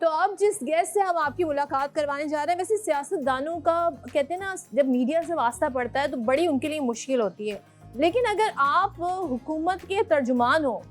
तो अब जिस गेस्ट से हम आपकी मुलाकात करवाने जा रहे हैं, वैसे सियासतदानों का कहते हैं ना, जब मीडिया से वास्ता पड़ता है तो बड़ी उनके लिए मुश्किल होती है, लेकिन अगर आप हुकूमत के तर्जुमान हो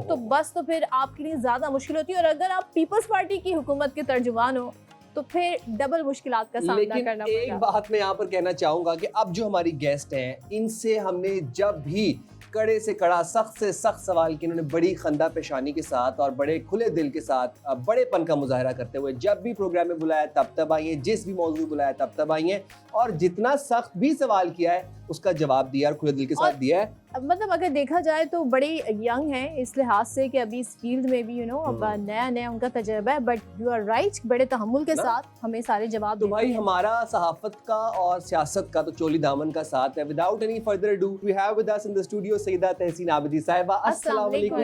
तो बस तो फिर आपके लिए ज़्यादा मुश्किल होती है, और अगर आप पीपल्स पार्टी की हुकूमत के तर्जुमान हो तो फिर डबल मुश्किलात का सामना करना पड़ेगा। एक बात मैं यहाँ पर कहना चाहूंगा कि अब जो हमारी गेस्ट हैं, इनसे हमने जब भी कड़े से कड़ा, सख्त से सख्त सवाल किए, इन्होंने बड़ी खंदा पेशानी के साथ और बड़े खुले दिल के साथ बड़ेपन का मुजाहरा करते हुए जब भी प्रोग्राम में बुलाया तब आई हैं, जिस भी मौजूद में बुलाया तब आई हैं, और जितना सख्त भी सवाल किया है उसका जवाब दिया और खुले दिल के साथ दिया है। मतलब अगर देखा जाए तो बड़े यंग हैं इस लिहाज से कि अभी इस फील्ड में भी अब नया उनका तजर्बा है, बट यू आर राइट, बड़े तहम्मुल के साथ हमें सारे जवाब तो भाई हमारा सहाफत का और सियासत का तो चोली दामन का साथ है। Without any further ado we have with us in the studio Syeda Tahseen Abidi sahiba. अस्सलाम वालेकुम,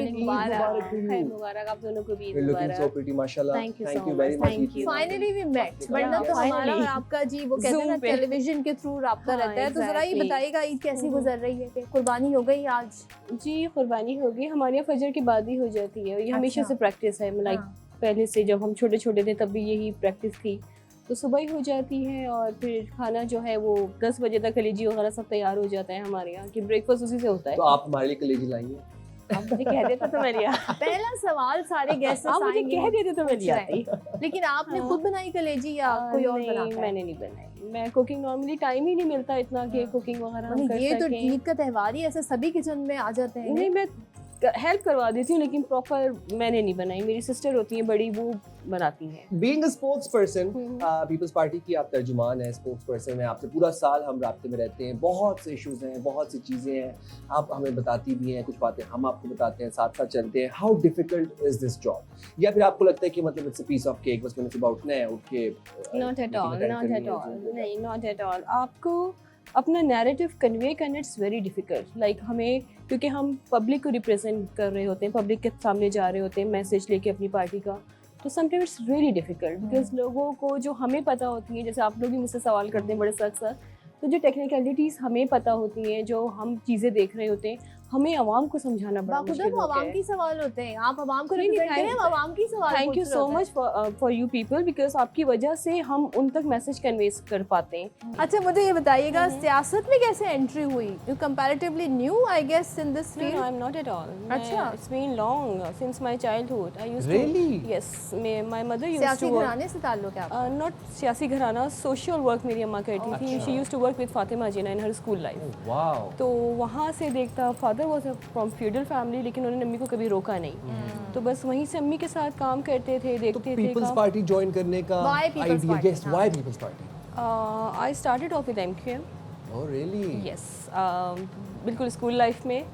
मुबारक आप दोनों को भी। लुकिंग सो प्रिटी माशाल्लाह, thank you very much. Finally we met, वरना तो हमारा और आपका जी वो कहते हैं ना टेलीविजन के थ्रू राब्ता रहता है। तो जरा ये बताइएगा ईद कैसी गुजर रही है? कुर्बानी हो गई आज? जी कुर्बानी हो गई, हमारे यहाँ फजर के बाद ही हो जाती है, ये हमेशा से प्रैक्टिस है। लाइक पहले से जब हम छोटे छोटे थे तब भी यही प्रैक्टिस थी, तो सुबह ही हो जाती है और फिर खाना जो है वो 10 बजे तक कलेजी वगैरह सब तैयार हो जाता है हमारे यहाँ, कि ब्रेकफास्ट उसी से होता है। तो आप हमारे लिए कलेजी लाएंगे? आप मुझे कह देते तो मैं लिया। पहला सवाल सारे गेस्ट आप मुझे कह देते तो मैं लिया। लेकिन आपने खुद बनाई कलेजी या कोई और बनाता है? मैंने नहीं बनाई, मैं कुकिंग नॉर्मली टाइम ही नहीं मिलता इतना कि कुकिंग वगैरह हम कर सकें। ये तो ईद का त्योहार ही ऐसे सभी किचन में आ जाते हैं। नहीं, मैं हेल्प करवा देती हूँ लेकिन प्रॉपर मैंने नहीं बनाई, मेरी सिस्टर होती है बड़ी, वो बनाती हैं। Being a spokesperson, Peoples Party की आप तर्जुमान हैं, स्पोक्स पर्सन हैं, आपसे पूरा साल हम राब्ते में रहते हैं, बहुत से इश्यूज हैं, बहुत सी चीज़ें हैं, आप हमें बताती भी हैं, कुछ बातें हम आपको बताते हैं, साथ साथ चलते हैं। How difficult is this job? या फिर आपको लगता है कि मतलब it's a piece of cake, बस मैंने सुबह उठना है, उठ के नॉट एट ऑल, नहीं नॉट एट ऑल। आपको अपना नैरेटिव कन्वे करना इट्स वेरी डिफिकल्ट। लाइक हमें, क्योंकि हम पब्लिक को रिप्रेजेंट कर रहे होते हैं, पब्लिक के सामने जा रहे होते हैं मैसेज लेके अपनी पार्टी का, तो sometimes it's really difficult because लोगों को जो हमें पता होती है, जैसे आप लोग भी मुझसे सवाल करते हैं बड़े सख्त, तो जो टेक्निकलिटीज़ हमें पता होती हैं, जो हम चीज़ें देख रहे होते हैं, हमें आवाम को समझाना बड़ा मुश्किल होता है। आवाम की सवाल होते हैं, आप आवाम को रिप्रेजेंट करें, हम आवाम की सवाल। Thank you so much for you people, because आपकी वजह से हम उन तक मैसेज कन्वे कर पाते हैं। अच्छा मुझे ये बताइएगा, सियासत में कैसे एंट्री हुई? You comparatively new I guess in this field? No, I am not at all. अच्छा, it's been long since my childhood. I used to, yes, my mother used to सियासी घराने से ताल्लुक है आपका? नॉट सियासी घराना, सोशल वर्क मेरी अम्मा करती थी। She used to work with Fatima Jinnah in her school life. Wow. तो वहाँ से देखता, father was from feudal family, लेकिन उन्होंने अम्मी को कभी रोका नहीं, तो बस वहीं से अम्मी के साथ काम करते थे, देखते थे। पीपल्स पार्टी ज्वाइन करने का idea, guess why Peoples Party? I started off with MQM. Oh really? Yes, बिल्कुल स्कूल लाइफ में।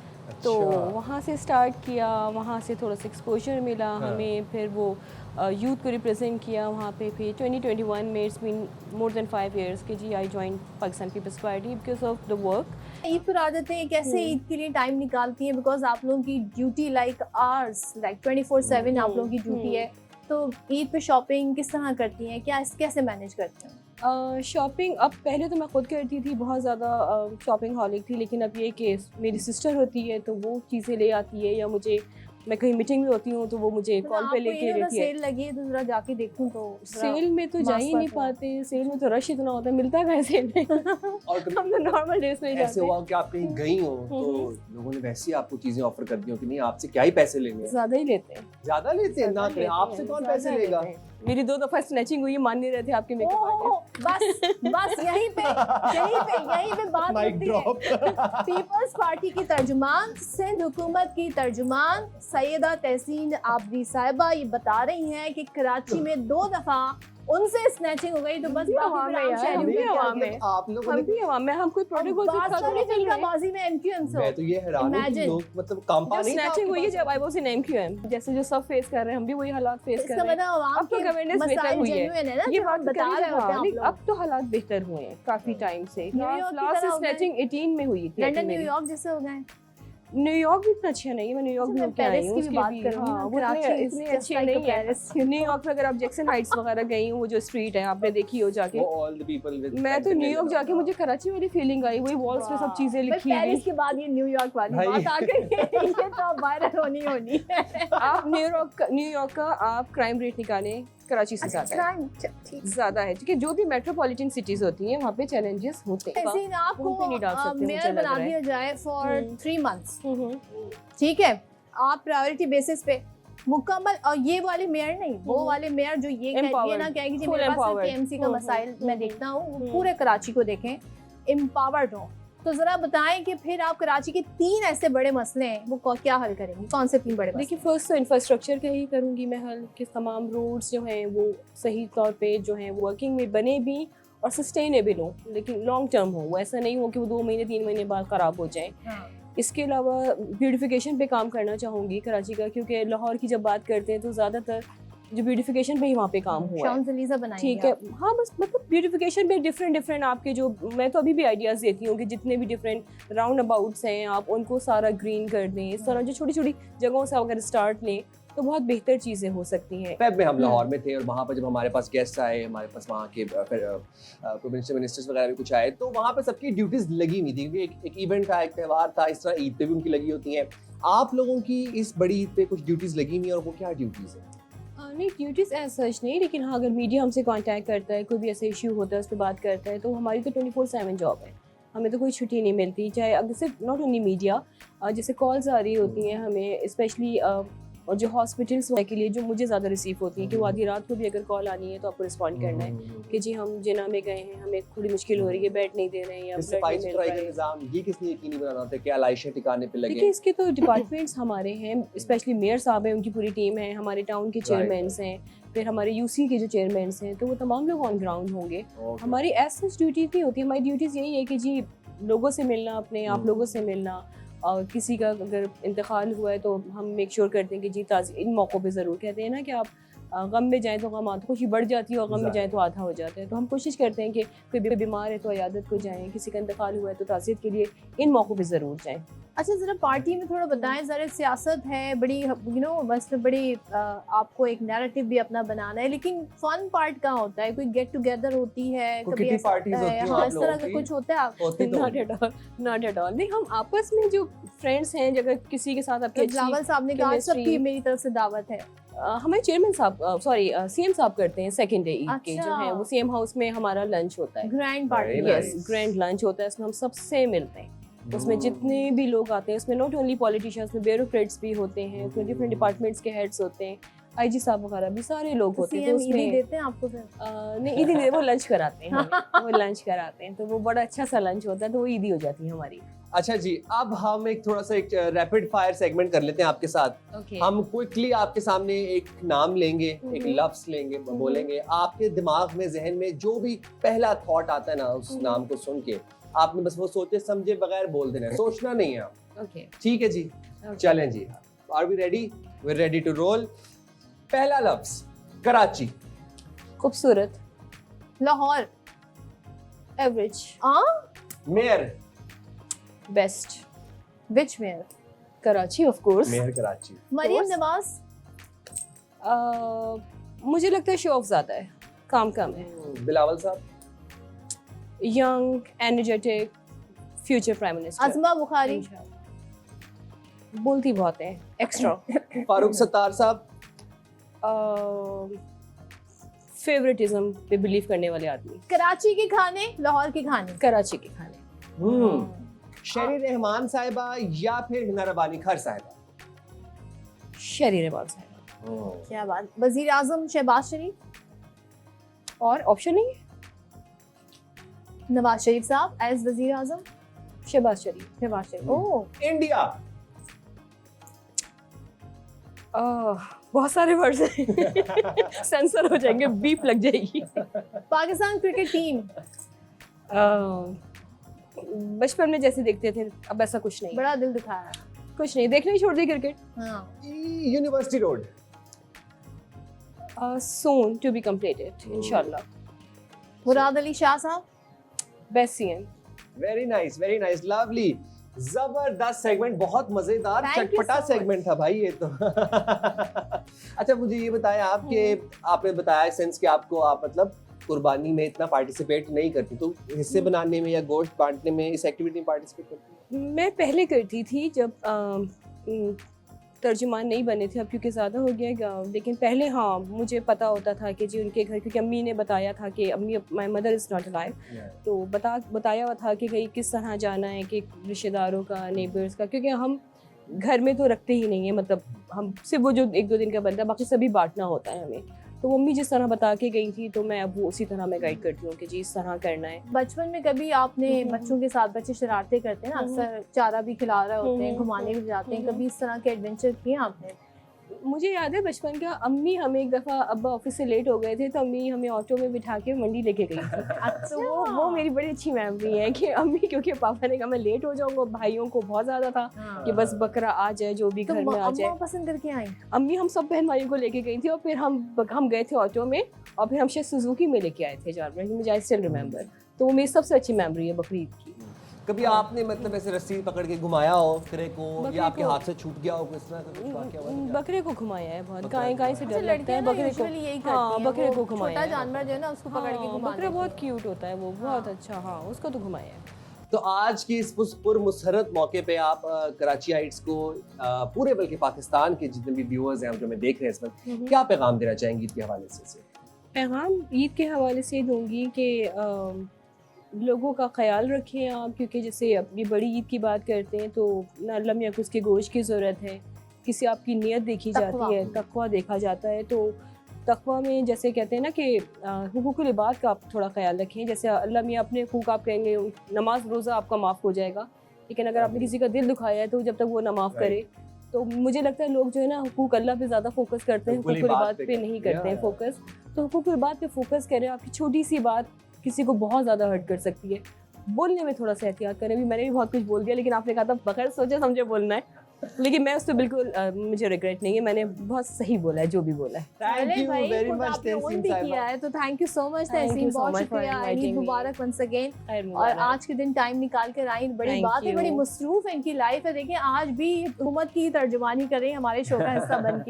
तो वहाँ से स्टार्ट किया, वहाँ से थोड़ा सा एक्सपोजर मिला हमें, फिर वो यूथ को रिप्रेजेंट किया वहाँ पे। फिर 2021 में it's been more than 5 years कि जी I join Pakistan Peoples Party because of the work. Eid पर आ जाते हैं, कैसे ईद के लिए टाइम निकालती हैं? बिकॉज आप लोगों की ड्यूटी लाइक आवर्स, लाइक 24/7 आप लोगों की ड्यूटी है, तो ईद पे शॉपिंग किस तरह करती हैं, कैसे मैनेज करती हैं? शॉपिंग अब पहले तो मैं खुद करती थी, बहुत ज़्यादा शॉपिंग हॉलिक थी, लेकिन अब ये कि मेरी सिस्टर होती है तो वो चीज़ें ले आती है, या मुझे मैं कहीं मीटिंग में होती हूँ तो वो मुझे कॉल पे लेके रहती है। सेल लगी है तो जरा जाके देखूं, तो सेल में तो जा ही नहीं पाते, सेल में तो रश इतना होता है, मिलता है सेल में। और हम तो नॉर्मल डेज में जाते हैं। ऐसे हुआ कि आप कहीं गई हो तो लोगों ने वैसे ही आपको चीजें ऑफर कर दी हो कि नहीं आपसे क्या ही पैसे लेंगे? ज्यादा ही लेते हैं। ज्यादा लेते हैं ना, आपसे कौन पैसे लेगा? मेरी 2 दफा स्नैचिंग हुई, मान नहीं रहे थे आपके मेकअप आर्टिस्ट। बस यहीं पे बात होती है। पीपल्स पार्टी की तर्जुमान, सिंध हुकूमत की तर्जुमान सैयदा तहसीन आबिदी साहिबा ये बता रही हैं कि कराची में 2 दफा उनसे स्नैचिंग हो गई, तो बस आप लोगों ने हम कोई प्रोडक्ट बाजी में एमक्यूएम से, मैं तो ये हैरान हूं कि लोग मतलब कंपनी नहीं स्नैचिंग हुई है जब आई वाज इन एमक्यूएम, जैसे जो सब फेस कर रहे हैं हम भी वही हालात फेस कर रहे हैं। अब तो गवर्नेंस बेहतर हुई है, ये बात बता रहे होते हैं। अब तो हालात बेहतर हुए हैं काफी टाइम से। लास्ट स्नैचिंग 18 में हुई थी। लंदन न्यूयॉर्क जैसे हो गए? न्यूयॉर्क भी इतना अच्छा नहीं है, मैं न्यूयॉर्क भी होके आई हूँ, इतने अच्छे नहीं है। न्यूयॉर्क में अगर आप जैक्सन हाइट्स वगैरह गई हूँ, वो जो स्ट्रीट है आपने देखी हो जाके, मैं तो न्यूयॉर्क जाके मुझे कराची वाली फीलिंग आई, वही वॉल्स पे सब चीजें लिखी हुई। पेरिस के बाद ये न्यूयॉर्क वाली बात आ गई, ये तो वायरल होनी है। आप न्यूयॉर्क का आप क्राइम रेट निकालें, कराची से ज़्यादा है, ज़्यादा है, क्योंकि जो भी मेट्रोपॉलिटन सिटीज़ होती हैं वहाँ पे चैलेंजेस होते हैं। ऐसे ही ना उन पे नहीं डाल आपको सकते, मुझे मेयर लग बना रहा है। दिया जाए फॉर 3 मंथ्स, हम्म, ठीक है, आप प्रायोरिटी बेसिस पे मुकम्मल, और ये वाले मेयर नहीं, वो वाले मेयर जो ये ना Empowered, कहेंगे जी full मेरे पास empowered. केएमसी का मसाइल मैं देखता हूँ, वो हम्म। पूरे कराची को देखें, एम्पावर्ड हो। तो जरा बताएं कि फिर आप कराची के 3 ऐसे बड़े मसले हैं वो क्या हल करेंगी, कौन से 3 बड़े मसले? देखिए, फर्स्ट तो इंफ्रास्ट्रक्चर का ही करूँगी मैं हल, कि तमाम रोड्स जो हैं वो सही तौर पे जो हैं वर्किंग में बने भी और सस्टेनेबल हो, लेकिन लॉन्ग टर्म हो, वो ऐसा नहीं हो कि वो 2 महीने 3 महीने बाद ख़राब हो जाए। हाँ। इसके अलावा ब्यूटिफिकेशन पे काम करना चाहूँगी कराची का, क्योंकि लाहौर की जब बात करते हैं तो ज़्यादातर जो ब्यूटिफिकेशन पे ही वहाँ पे काम हुआ है। शांस-एलिज़ा बनाएंगे ठीक है, आप? हाँ, बस मतलब ब्यूटिफिकेशन पे डिफरेंट आपके जो, मैं तो अभी भी आइडियाज़ देती हूँ कि जितने भी डिफरेंट राउंड अबाउट्स हैं आप उनको सारा ग्रीन कर दें। इस तरह जो छोटी छोटी जगहों से अगर स्टार्ट लें तो बहुत बेहतर चीज़ें हो सकती हैं। फेब में हम लाहौर में थे और वहाँ पर जब हमारे पास गेस्ट आए, हमारे पास वहाँ के प्रोविंशियल मिनिस्टर्स वगैरह भी कुछ आए, तो वहाँ पे सबकी ड्यूटीज लगी हुई थी, क्योंकि एक इवेंट था, एक त्यौहार था, इस तरह ईद पे भी उनकी लगी होती हैं। आप लोगों की इस बड़ी ईद पे कुछ ड्यूटीज लगी हुई हैं, और वो क्या ड्यूटीज है? नहीं, ड्यूटीज़ एज सच नहीं, लेकिन हाँ अगर मीडिया हमसे कांटेक्ट करता है, कोई भी ऐसा इशू होता है उस पर बात करता है, तो हमारी तो 24/7 जॉब है, हमें तो कोई छुट्टी नहीं मिलती। चाहे अगर सिर्फ नॉट ओनली मीडिया, जैसे कॉल्स आ रही होती हैं हमें स्पेशली, और जो हॉस्पिटल्स के लिए जो मुझे ज़्यादा रिसीव होती हैं कि वो आधी रात को भी अगर कॉल आनी है तो आपको रिस्पॉन्ड करना है कि जी हम जिना में गए हैं, हमें थोड़ी मुश्किल हो रही है, बेड नहीं दे रहे हैं या ब्लड सफाई नहीं मिल सुथराई रहा का है। निज़ाम ये किसने यकीनी बनाना होता है कि आलाइशें ठिकाने पे लगे? देखिए, इसके तो डिपार्टमेंट्स हमारे हैं, स्पेशली मेयर साहब हैं, उनकी पूरी टीम है, हमारे टाउन के चेयरमैन्स हैं, फिर हमारे यूसी के जो चेयरमैन्स हैं, तो वो तमाम लोग ऑन ग्राउंड होंगे। हमारी एज सच ड्यूटी नहीं होती, हमारी ड्यूटीज़ यही है कि जी लोगों से मिलना, अपने आप लोगों से मिलना, और किसी का अगर इंतकाल हुआ है तो हम मेक श्योर करते हैं कि जी इन मौक़ों पे ज़रूर कहते हैं ना कि आप गम में जाएँ तो गम आधा, खुशी बढ़ जाती है और गम में जाएँ तो आधा हो जाता है, तो हम कोशिश करते हैं कि कोई बीमार है तो अयादत को जाएँ, किसी का इंतकाल हुआ है तो ताज़ियत के लिए इन मौक़ों पे ज़रूर जाएँ। अच्छा, ज़रा पार्टी में थोड़ा बताएं, ज़रा सियासत है बड़ी, बस बड़ी, आपको एक नैरेटिव भी अपना बनाना है, लेकिन फन पार्ट कहाँ होता है? कोई गेट टुगेदर होती है, कोई कभी किटी ऐसा पार्टीज होता है? होती हैं हाँ, आप इस लोगों तरह का की? कुछ होता है आप? होती तो नॉट एट ऑल। नहीं, हम आपस में जो फ्रेंड्स हैं, अगर किसी के साथ आपकी बिलावल साहब ने कहा chemistry- सबकी मेरी तरफ से दावत है। हमारे चेयरमैन साहब, सॉरी सीएम साहब करते हैं सेकंड डे ईद के, जो अच्छा। है वो सीएम हाउस में हमारा लंच होता है। Grand party. Very yes, nice. Grand lunch होता है, इसमें हम सबसे मिलते हैं। उसमें जितने भी लोग आते हैं, उसमें नॉट ओनली पॉलिटिशियंस, में ब्यूरोक्रेट्स भी होते हैं, उसमें डिफरेंट डिपार्टमेंट्स के हेड्स होते हैं, आईजी साहब वगैरह भी सारे लोग होते हैं। तो सीएम ईदी उसमें देते हैं आपको फिर? नहीं, ईदी नहीं, वो लंच कराते हैं हमें, वो लंच कराते हैं, तो वो बड़ा अच्छा सा लंच होता है, तो वो ईदी हो जाती है हमारी। अच्छा जी, अब हम एक थोड़ा सा एक रैपिड फायर सेगमेंट कर लेते हैं आपके साथ। ओके। हम क्विकली आपके सामने एक नाम लेंगे, एक लफ्ज लेंगे, बोलेंगे, आपके दिमाग में, जहन में जो भी पहला थॉट आता है ना उस नाम को सुन के, आपने बस वो सोचे समझे बगैर बोल देना है, सोचना नहीं है। ओके, ठीक है जी, चलें जी, are we ready? We are ready to roll. पहला लफ्ज कराची। खूबसूरत, Lahore. Average, mayor. Best, which mayor? Karachi of course. Mayor Karachi. Maryam course. Nawaz. मुझे लगता है शो ऑफ ज़्यादा है, काम कम है। बिलावल साहब। Young, energetic, future prime minister. Azma Bukhari. बोलती बहुत है, एक्स्ट्रा। फारूक सत्तार साहब। फेवरेटिज्म पे बिलीव करने वाले आदमी। कराची के खाने, लाहौर के खाने। कराची के खाने। शरी रहमान साहिबा या फिर हिना रबानी खर साहिबा? शरी रहमान साहिबा। क्या बात। वजीर आजम शहबाज शरीफ। और ऑप्शन नहीं है? नवाज शरीफ साहब एज वजीर आजम। शहबाज शरीफ। शहबाज शरीफ। ओह, इंडिया। बहुत सारे वर्ड्स हैं, सेंसर हो जाएंगे, बीप लग जाएगी। Pakistan cricket team. बचपन में जैसे देखते थे, अब ऐसा कुछ नहीं, बड़ा दिल दुखाया। कुछ नहीं, देखना ही छोड़ दी क्रिकेट। हाँ। University road. Soon to be completed इंशाल्लाह। मुराद अली शाह साहब। Best CM. Very nice, lovely, जबरदस्त सेगमेंट, बहुत मजेदार Thank you चटपटा so सेगमेंट था भाई ये तो। अच्छा, मुझे ये बताएं आपके, आपने बताया सेंस कि आपको, आप मतलब कुर्बानी में इतना पार्टिसिपेट नहीं करती, तो हिस्से बनाने में या गोश्त बांटने में, इस एक्टिविटी में पार्टिसिपेट करती? मैं पहले करती थी जब तर्जुमान नहीं बने थे अब क्योंकि ज़्यादा हो गया, लेकिन पहले हाँ मुझे पता होता था कि जी उनके घर, क्योंकि अम्मी ने बताया था कि अम्मी my mother is not alive, तो बताया हुआ था कि कहीं किस तरह जाना है, कि रिश्तेदारों का, नेबर्स का, क्योंकि हम घर में तो रखते ही नहीं है, मतलब हम सिर्फ वो जो 1-2 दिन का बनता है, बाकी सभी बांटना होता है हमें। तो मम्मी जिस तरह बता के गई थी तो मैं अब वो उसी तरह मैं गाइड करती हूँ कि जी इस तरह करना है। बचपन में कभी आपने बच्चों के साथ, बच्चे शरारतें करते हैं ना, अक्सर चारा भी खिला रहे होते हैं, घुमाने भी जाते हैं, कभी इस तरह के एडवेंचर किए आपने? मुझे याद है बचपन का, अम्मी हमें एक दफ़ा अब्बा ऑफिस से लेट हो गए थे तो अम्मी हमें ऑटो में बिठा के मंडी लेके गई थी। तो वो मेरी बड़ी अच्छी मेमोरी है कि अम्मी, क्योंकि पापा ने कहा मैं लेट हो जाऊंगा, भाइयों को बहुत ज़्यादा था कि बस बकरा आ जाए, जो भी घर में आ जाए। पसंद करके आई? अम्मी हम सब बहन भाइयों को लेके गई थी और फिर हम गए थे ऑटो में और फिर हम शायद सुजुकी में लेके आए थे जानवर, मुझे आई स्टिल रिमेंबर। तो वो मेरी सबसे अच्छी मेमोरी है बकरीद की। कभी आपने मतलब ऐसे रस्सी पकड़ के घुमाया हो बकरे को, या आपके हाथ से छूट गया हो, किस तरह का कुछ वाकया हुआ है? बकरे को घुमाया है बहुत, गाय से डर लगता है, लड़कियां बकरे को यही करती हाँ हैं, बकरे वो को घुमाया छोटा है। जानवर जो है ना उसको पकड़ के घुमा बकरा बहुत क्यूट होता है वो, बहुत अच्छा, हाँ उसको तो घुमाया है। तो आज की इस पुरमसरत मौके पे आप कराचीइट्स को, पूरे बल्कि पाकिस्तान के जितने भी व्यूअर्स हैं जो हमें देख रहे हैं इस वक्त, क्या पैगाम देना चाहेंगे ईद के हवाले से? पैगाम ईद के हवाले से दूंगी कि लोगों का ख्याल रखें आप, क्योंकि जैसे अपनी बड़ी ईद की बात करते हैं तो ना अल्लाह मियां को उसके गोश्त की ज़रूरत है, किसी आपकी नीयत देखी जाती है, तकवा देखा जाता है। तो तकवा में जैसे कहते हैं ना कि हुकूकुल इबाद का आप थोड़ा ख्याल रखें। जैसे अल्लाह मियां अपने हुकूक आप कहेंगे, नमाज रोज़ा आपका माफ़ हो जाएगा, लेकिन अगर आपने किसी का दिल दुखाया है तो जब तक वो ना माफ़ करे, तो मुझे लगता है लोग जो है ना हुकूक अल्लाह पे ज़्यादा फोकस करते हैं, हुकूकुल इबाद पे नहीं करते हैं फोकस। तो हुकूकुल इबाद पे फोकस करें। आपकी छोटी सी बात किसी को बहुत ज़्यादा हर्ट कर सकती है, बोलने में थोड़ा सा एहतियात करें। अभी मैंने भी बहुत कुछ बोल दिया, लेकिन आपने कहा था बगैर सोचे समझे बोलना है, लेकिन मैं उस पर बिल्कुल मुझे रिग्रेट नहीं है, मैंने बहुत सही बोला है जो भी बोला है। थैंक यू वेरी मच तहसीन किया है, तो थैंक यू सो मच तहसीन, बहुत शुक्रिया, ईद मुबारक वंस अगेन। और आज के दिन टाइम निकाल कर आई, बड़ी बात है, बड़ी मसरूफ है इनकी लाइफ है। देखिए आज भी हुकूमत की तर्जुमानी कर रही है, हमारे शो का हिस्सा बन के।